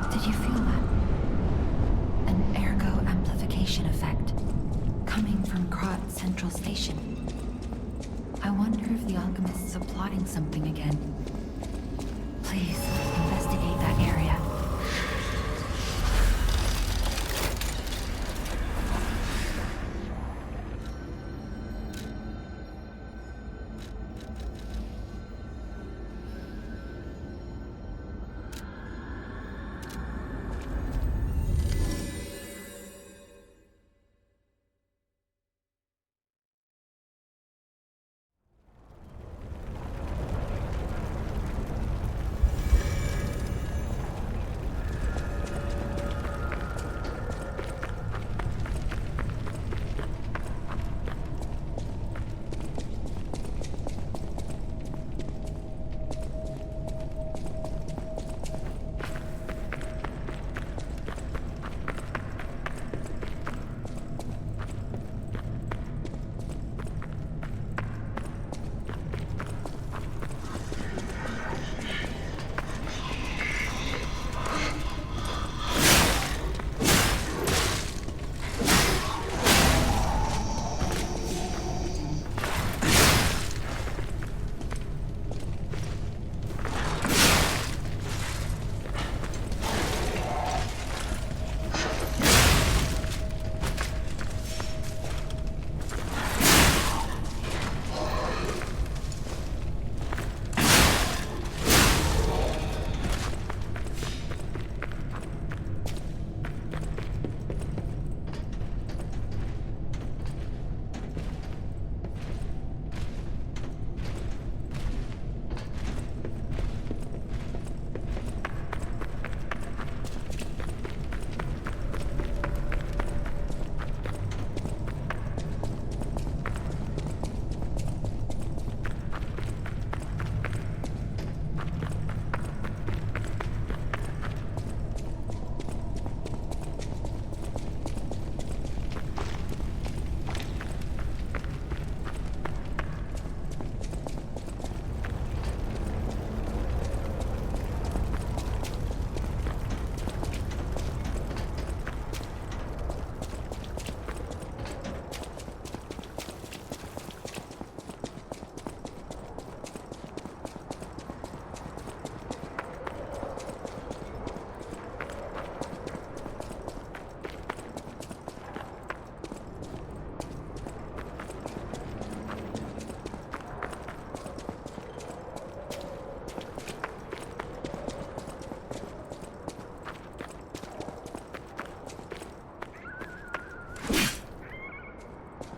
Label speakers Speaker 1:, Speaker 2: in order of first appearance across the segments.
Speaker 1: Did you feel that? An ergo amplification effect coming from Krat Central Station. I wonder if the alchemists are plotting something again. Please, investigate that area.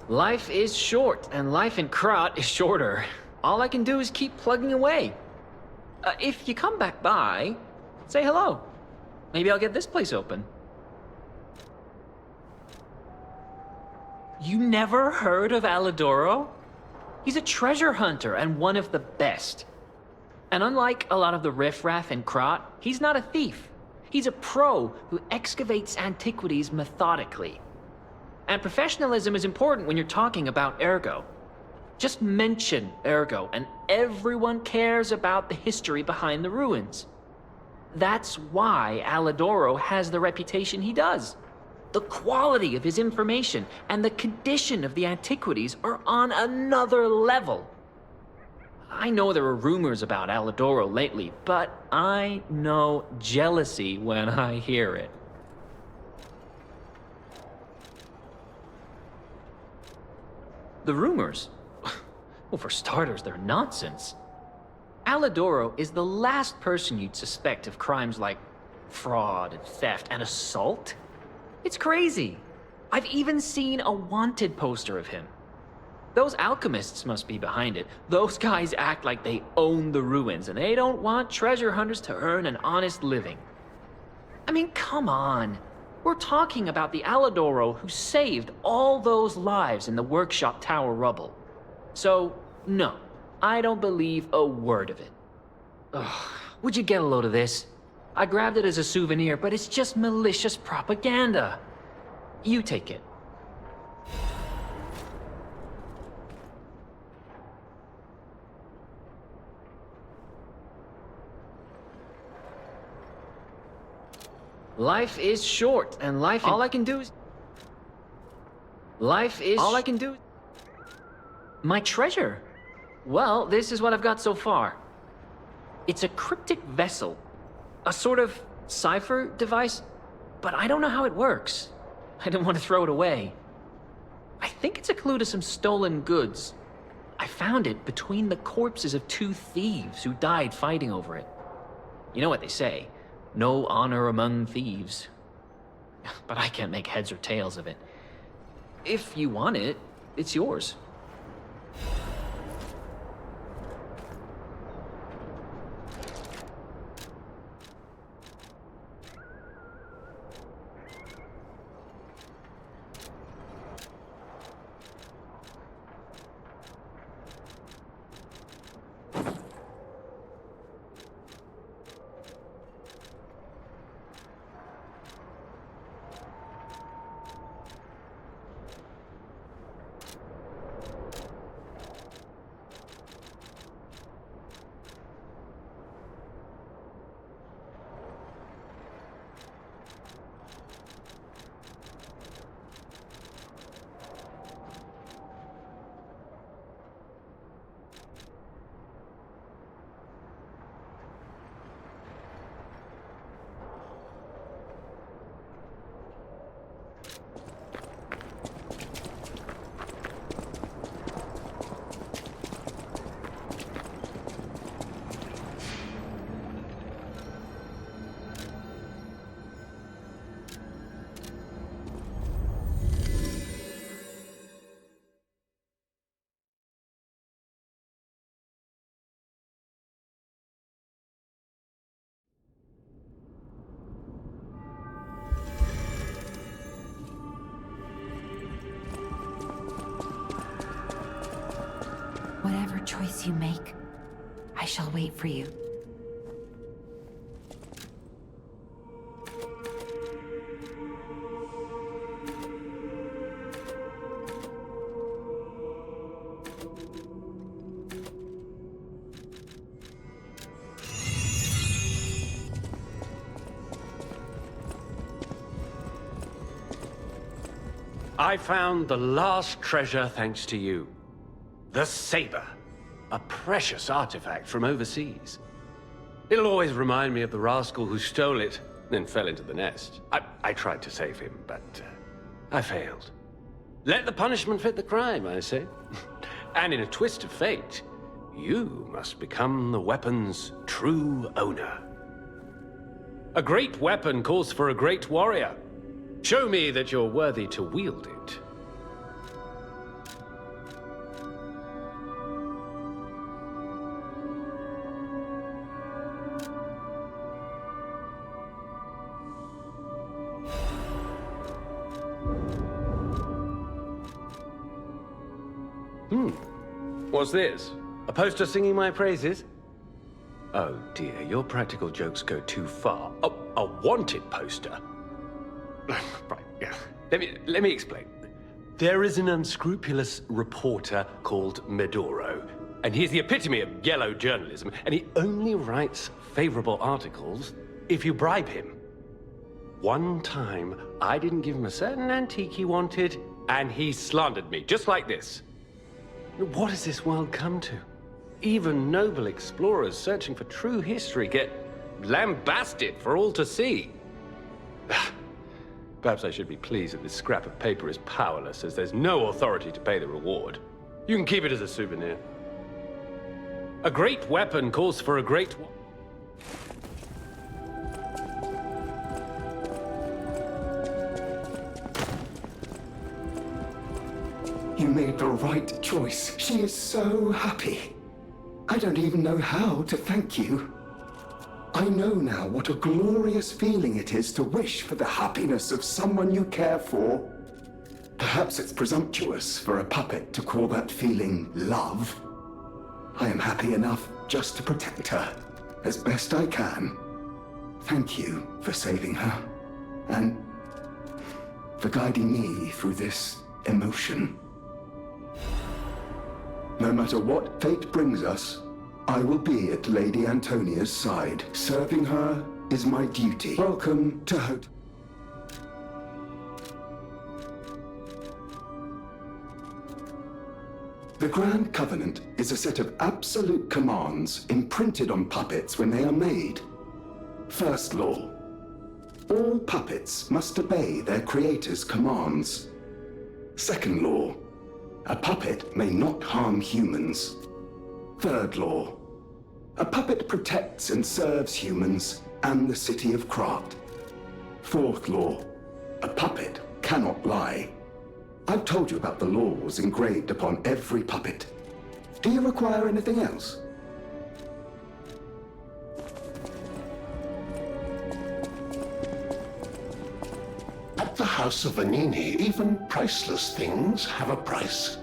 Speaker 2: Life is short, and life in Krat is shorter. All I can do is keep plugging away. If you come back by, say hello. Maybe I'll get this place open. You never heard of Alidoro? He's a treasure hunter and one of the best. And unlike a lot of the riffraff in Krat, he's not a thief. He's a pro who excavates antiquities methodically. And professionalism is important when you're talking about Ergo. Just mention Ergo, and everyone cares about the history behind the ruins. That's why Alidoro has the reputation he does. The quality of his information and the condition of the antiquities are on another level. I know there are rumors about Alidoro lately, but I know jealousy when I hear it. The rumors? Well, for starters, they're nonsense. Alidoro is the last person you'd suspect of crimes like fraud and theft and assault. It's crazy. I've even seen a wanted poster of him. Those alchemists must be behind it. Those guys act like they own the ruins, and they don't want treasure hunters to earn an honest living. I mean, come on. We're talking about the Alidoro who saved all those lives in the workshop tower rubble. So, no, I don't believe a word of it. Ugh, would you get a load of this? I grabbed it as a souvenir, but it's just malicious propaganda. You take it. Life is short, and all I can do is... all I can do... My treasure? Well, this is what I've got so far. It's a cryptic vessel. A sort of cipher device, but I don't know how it works. I don't want to throw it away. I think it's a clue to some stolen goods. I found it between the corpses of 2 thieves who died fighting over it. You know what they say, no honor among thieves. But I can't make heads or tails of it. If you want it, it's yours.
Speaker 1: Whatever choice you make, I shall wait for you.
Speaker 3: I found the last treasure thanks to you. The saber. A precious artifact from overseas. It'll always remind me of the rascal who stole it, then fell into the nest. I tried to save him, but I failed. Let the punishment fit the crime, I say. And in a twist of fate, you must become the weapon's true owner. A great weapon calls for a great warrior. Show me that you're worthy to wield it. What's this? A poster singing my praises? Oh dear, your practical jokes go too far. Oh, a wanted poster? Right, yeah. Let me explain. There is an unscrupulous reporter called Medoro, and he's the epitome of yellow journalism, and he only writes favorable articles if you bribe him. One time, I didn't give him a certain antique he wanted, and he slandered me, just like this. What has this world come to? Even noble explorers searching for true history get lambasted for all to see. Perhaps I should be pleased that this scrap of paper is powerless, as there's no authority to pay the reward. You can keep it as a souvenir. A great weapon calls for a great...
Speaker 4: You made the right choice. She is so happy. I don't even know how to thank you. I know now what a glorious feeling it is to wish for the happiness of someone you care for. Perhaps it's presumptuous for a puppet to call that feeling love. I am happy enough just to protect her, as best I can. Thank you for saving her, and for guiding me through this emotion. No matter what fate brings us, I will be at Lady Antonia's side. Serving her is my duty. Welcome to Hotel. The Grand Covenant is a set of absolute commands imprinted on puppets when they are made. First law. All puppets must obey their creator's commands. Second law. A puppet may not harm humans. Third law. A puppet protects and serves humans and the city of Krat. Fourth law. A puppet cannot lie. I've told you about the laws engraved upon every puppet. Do you require anything else?
Speaker 5: At the House of Vanini, even priceless things have a price.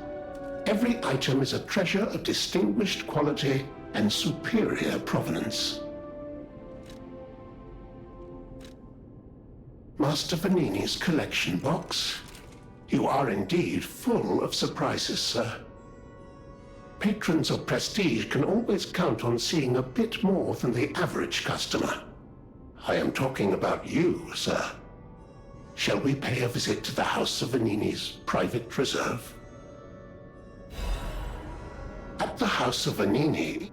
Speaker 5: Every item is a treasure of distinguished quality and superior provenance. Master Vanini's collection box. You are indeed full of surprises, sir. Patrons of prestige can always count on seeing a bit more than the average customer. I am talking about you, sir. Shall we pay a visit to the House of Vanini's private reserve? At the House of Vanini...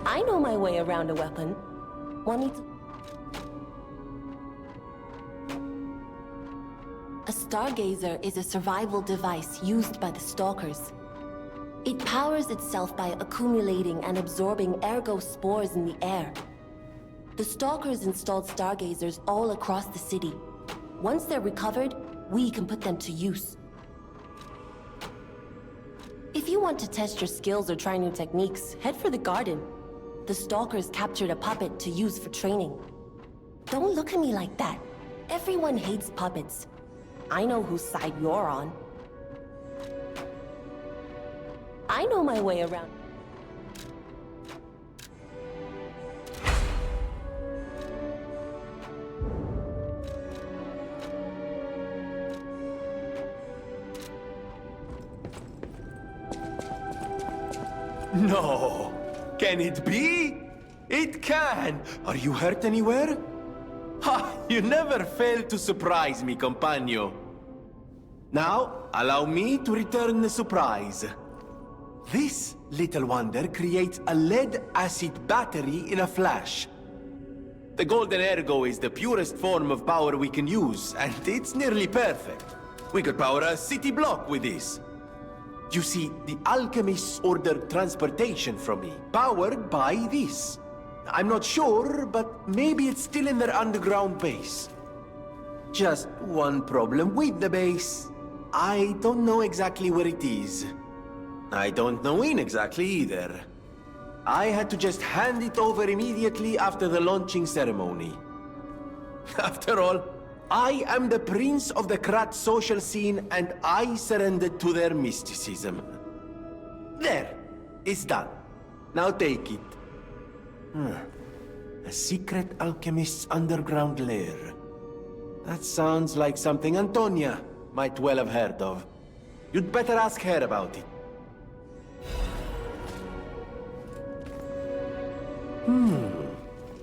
Speaker 6: I know my way around a weapon. One needs... A stargazer is a survival device used by the stalkers. It powers itself by accumulating and absorbing ergo spores in the air. The stalkers installed stargazers all across the city. Once they're recovered, we can put them to use. If you want to test your skills or try new techniques, head for the garden. The stalkers captured a puppet to use for training. Don't look at me like that. Everyone hates puppets. I know whose side you're on. I know my way around.
Speaker 7: No! Can it be? It can! Are you hurt anywhere? Ha! You never fail to surprise me, compagno. Now, allow me to return the surprise. This little wonder creates a lead-acid battery in a flash. The golden ergo is the purest form of power we can use, and it's nearly perfect. We could power a city block with this. You see, the alchemists ordered transportation from me, powered by this. I'm not sure, but maybe it's still in their underground base. Just one problem with the base. I don't know exactly where it is. I don't know when exactly either. I had to just hand it over immediately after the launching ceremony. After all, I am the prince of the Krat social scene, and I surrendered to their mysticism. There, it's done. Now take it. A secret alchemist's underground lair. That sounds like something Antonia might well have heard of. You'd better ask her about it.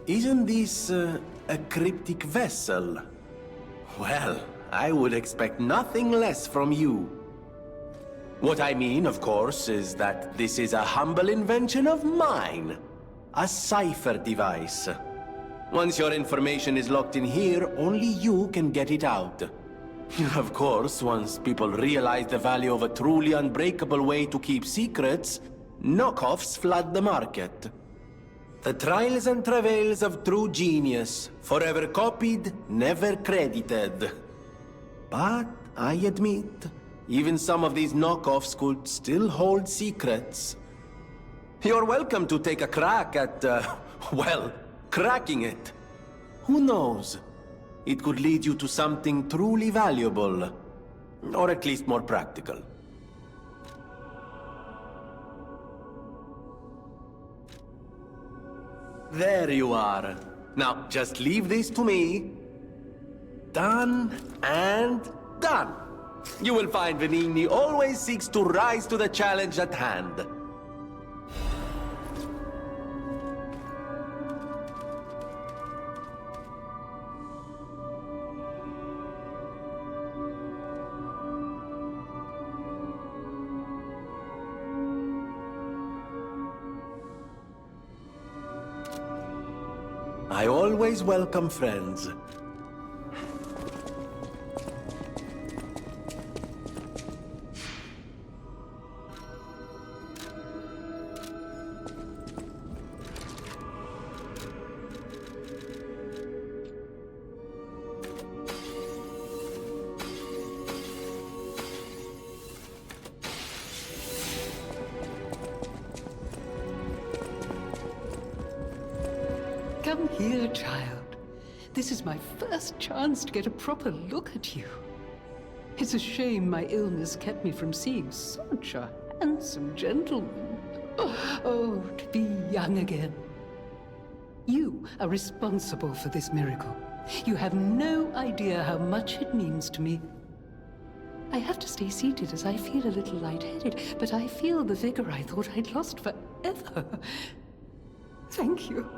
Speaker 7: Isn't this a cryptic vessel? Well, I would expect nothing less from you. What I mean, of course, is that this is a humble invention of mine. A cipher device. Once your information is locked in here, only you can get it out. Of course, once people realize the value of a truly unbreakable way to keep secrets, knockoffs flood the market. The trials and travails of true genius, forever copied, never credited. But I admit, even some of these knockoffs could still hold secrets. You're welcome to take a crack at, well, cracking it. Who knows? It could lead you to something truly valuable. Or at least more practical. There you are. Now, just leave this to me. Done and done. You will find Venigni always seeks to rise to the challenge at hand. I always welcome friends.
Speaker 8: Come here, child. This is my first chance to get a proper look at you. It's a shame my illness kept me from seeing such a handsome gentleman. Oh, to be young again. You are responsible for this miracle. You have no idea how much it means to me. I have to stay seated as I feel a little lightheaded, but I feel the vigor I thought I'd lost forever. Thank you.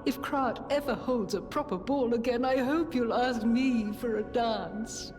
Speaker 8: If Krat ever holds a proper ball again, I hope you'll ask me for a dance.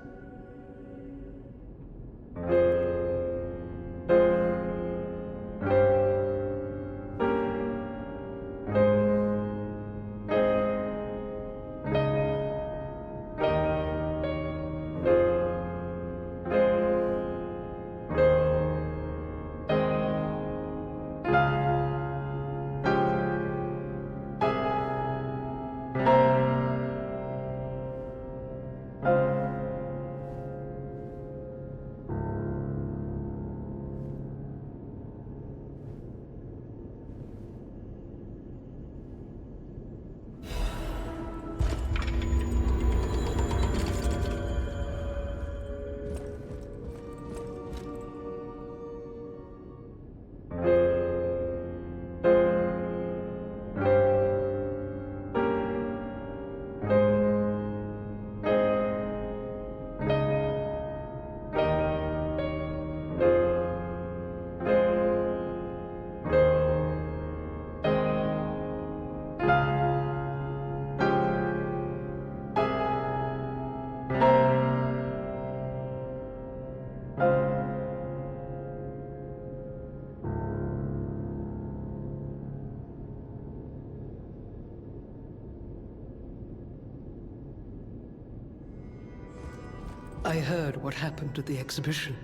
Speaker 8: I heard what happened at the exhibition.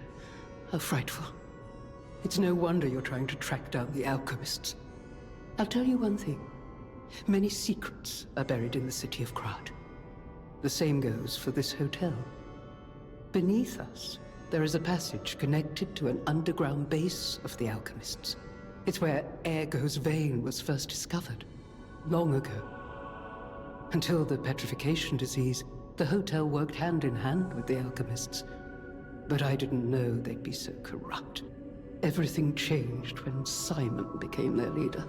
Speaker 8: How frightful. It's no wonder you're trying to track down the alchemists. I'll tell you one thing. Many secrets are buried in the city of Krat. The same goes for this hotel. Beneath us, there is a passage connected to an underground base of the alchemists. It's where Ergo's vein was first discovered, long ago. Until the petrification disease, the hotel worked hand in hand with the alchemists. But I didn't know they'd be so corrupt. Everything changed when Simon became their leader.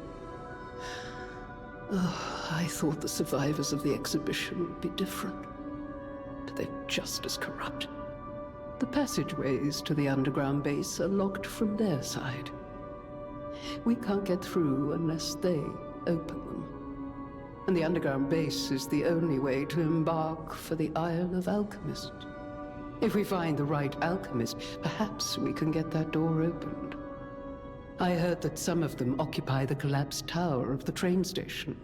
Speaker 8: Oh, I thought the survivors of the exhibition would be different. But they're just as corrupt. The passageways to the underground base are locked from their side. We can't get through unless they open them. And the underground base is the only way to embark for the Isle of Alchemists. If we find the right alchemist, perhaps we can get that door opened. I heard that some of them occupy the collapsed tower of the train station.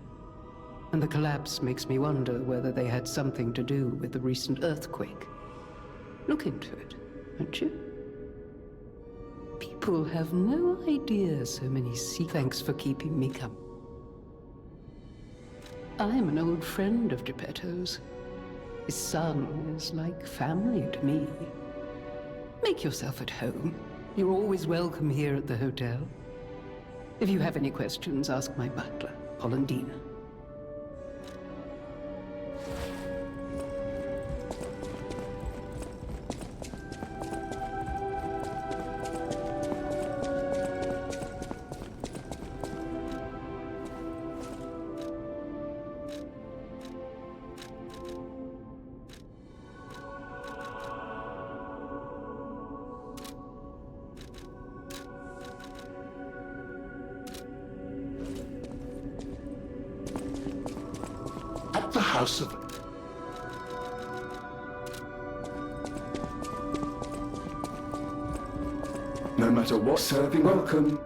Speaker 8: And the collapse makes me wonder whether they had something to do with the recent earthquake. Look into it, won't you? People have no idea so many Thanks for keeping me company. I'm an old friend of Geppetto's. His son is like family to me. Make yourself at home. You're always welcome here at the hotel. If you have any questions, ask my butler, Polendina.
Speaker 5: At the house of...
Speaker 4: No matter what, serving welcome.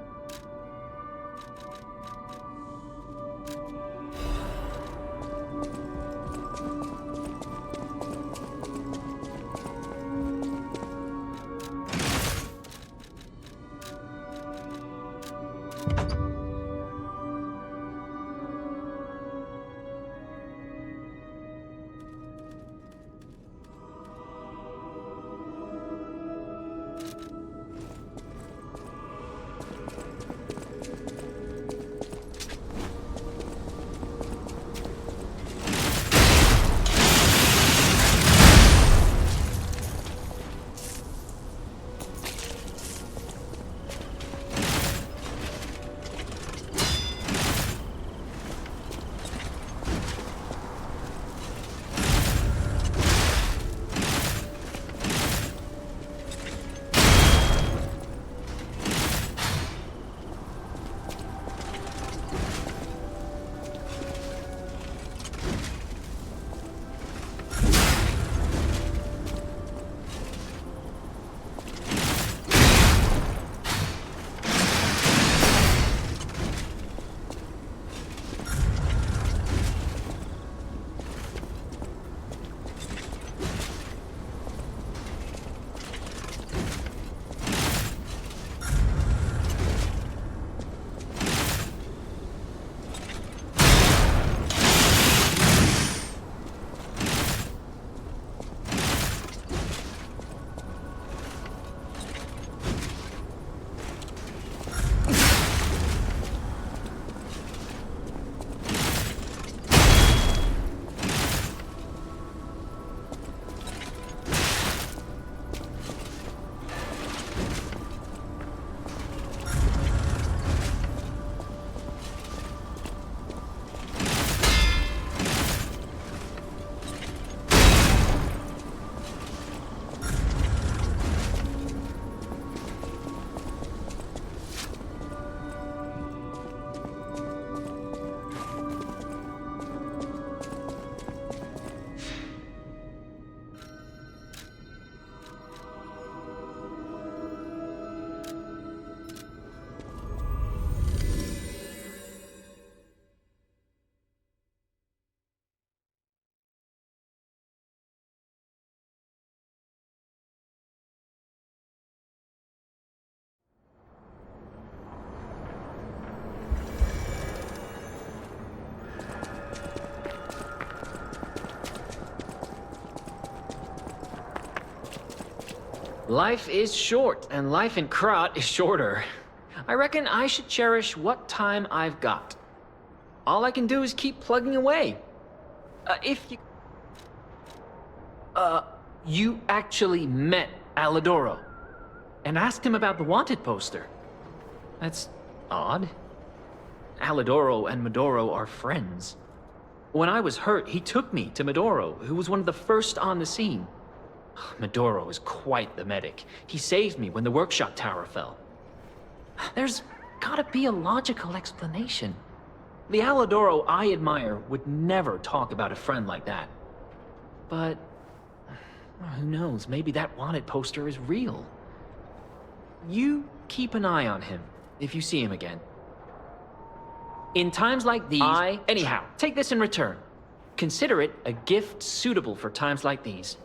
Speaker 2: Life is short, and life in Krat is shorter. I reckon I should cherish what time I've got. All I can do is keep plugging away. You actually met Alidoro and asked him about the wanted poster. That's odd. Alidoro and Medoro are friends. When I was hurt, he took me to Medoro, who was one of the first on the scene. Medoro is quite the medic. He saved me when the workshop tower fell. There's gotta be a logical explanation. The Alidoro I admire would never talk about a friend like that. But who knows, maybe that wanted poster is real. You keep an eye on him if you see him again. In times like these, anyhow, take this in return. Consider it a gift suitable for times like these.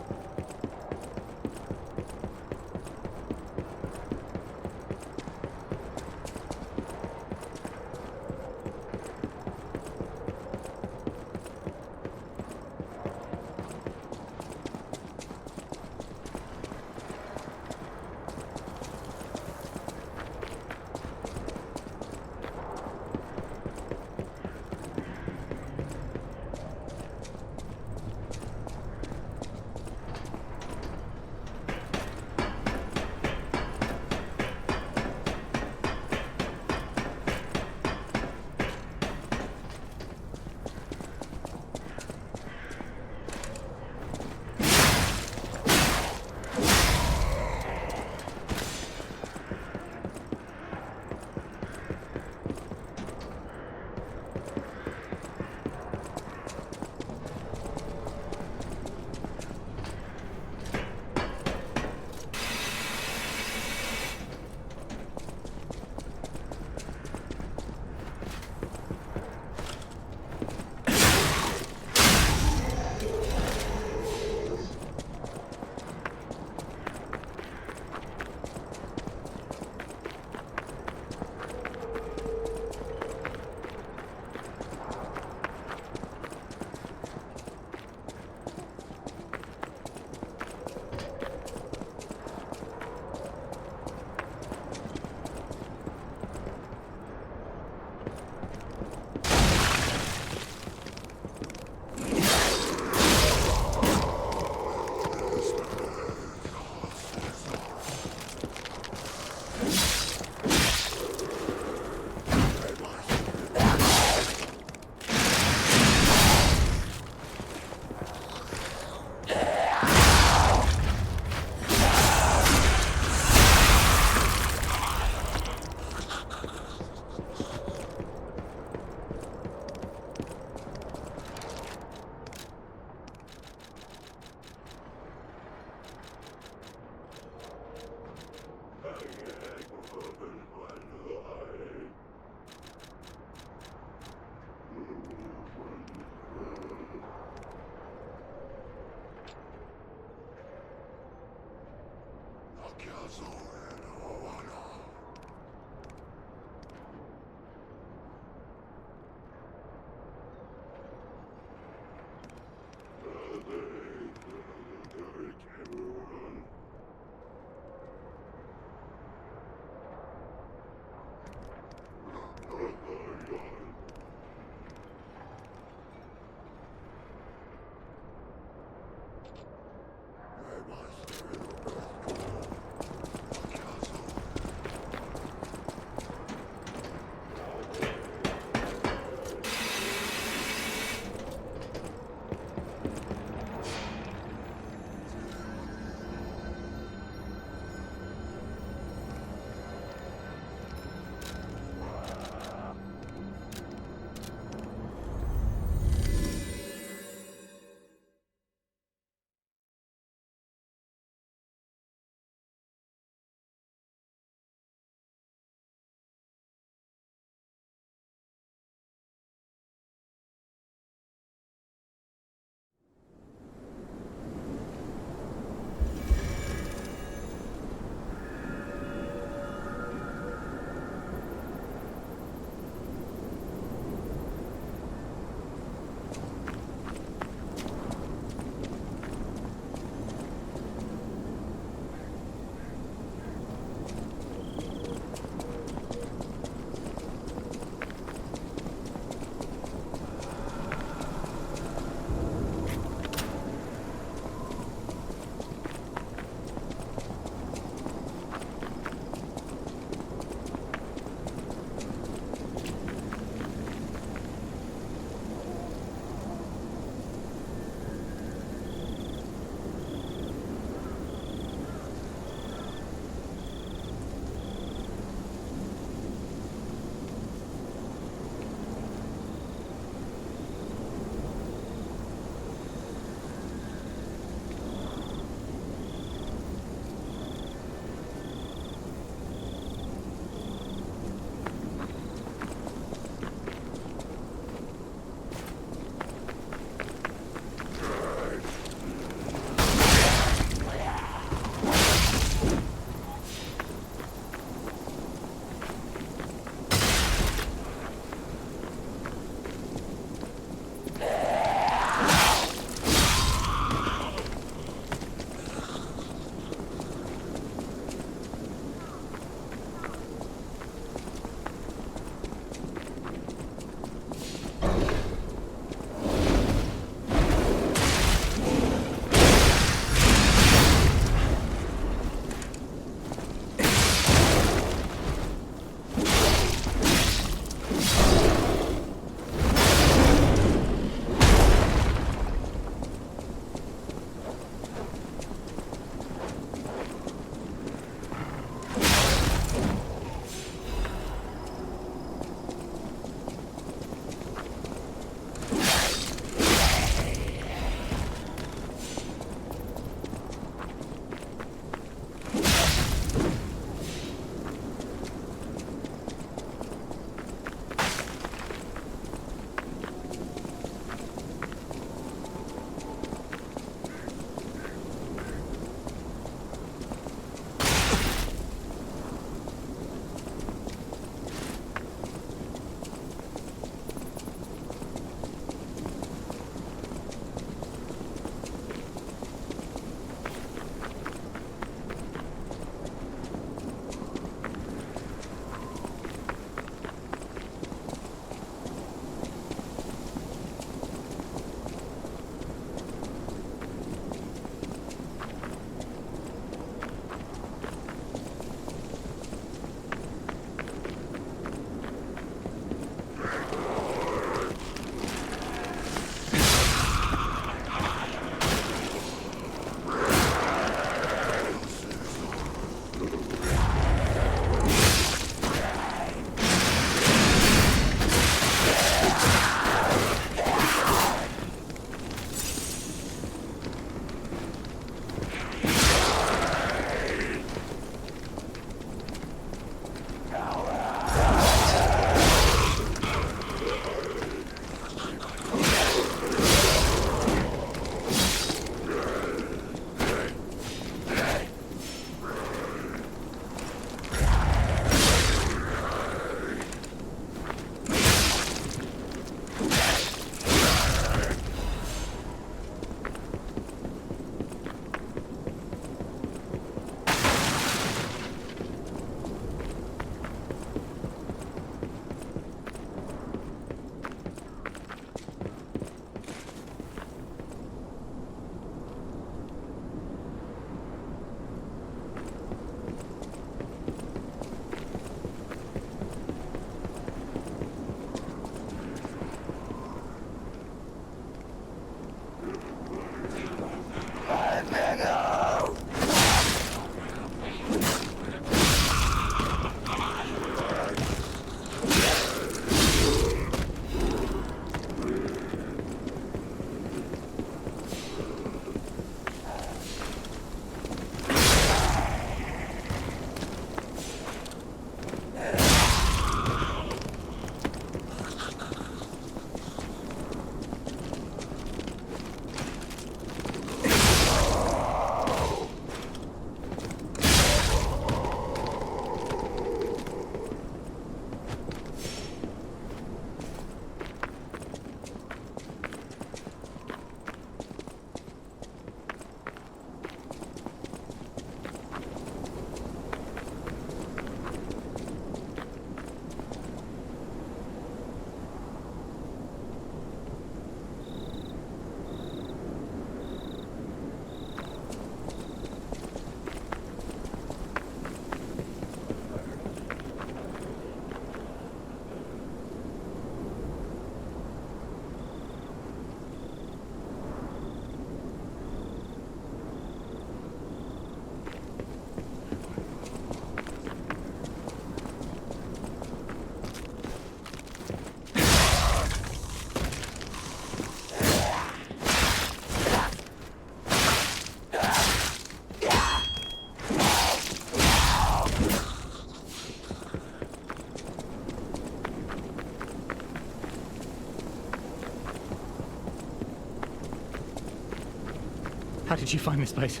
Speaker 9: did you find this place?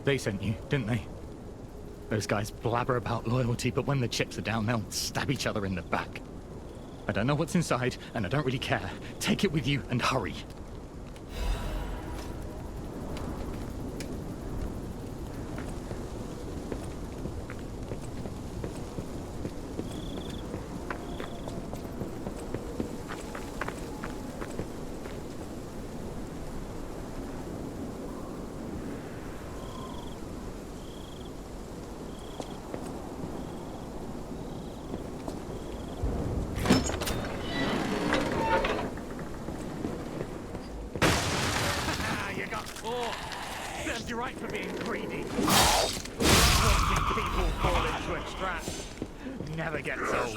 Speaker 9: They sent you, didn't they? Those guys blabber about loyalty, but when the chips are down, they'll stab each other in the back. I don't know what's inside, and I don't really care. Take it with you and hurry.
Speaker 10: Serves you right for being greedy. Watching people fall into a trap never gets old.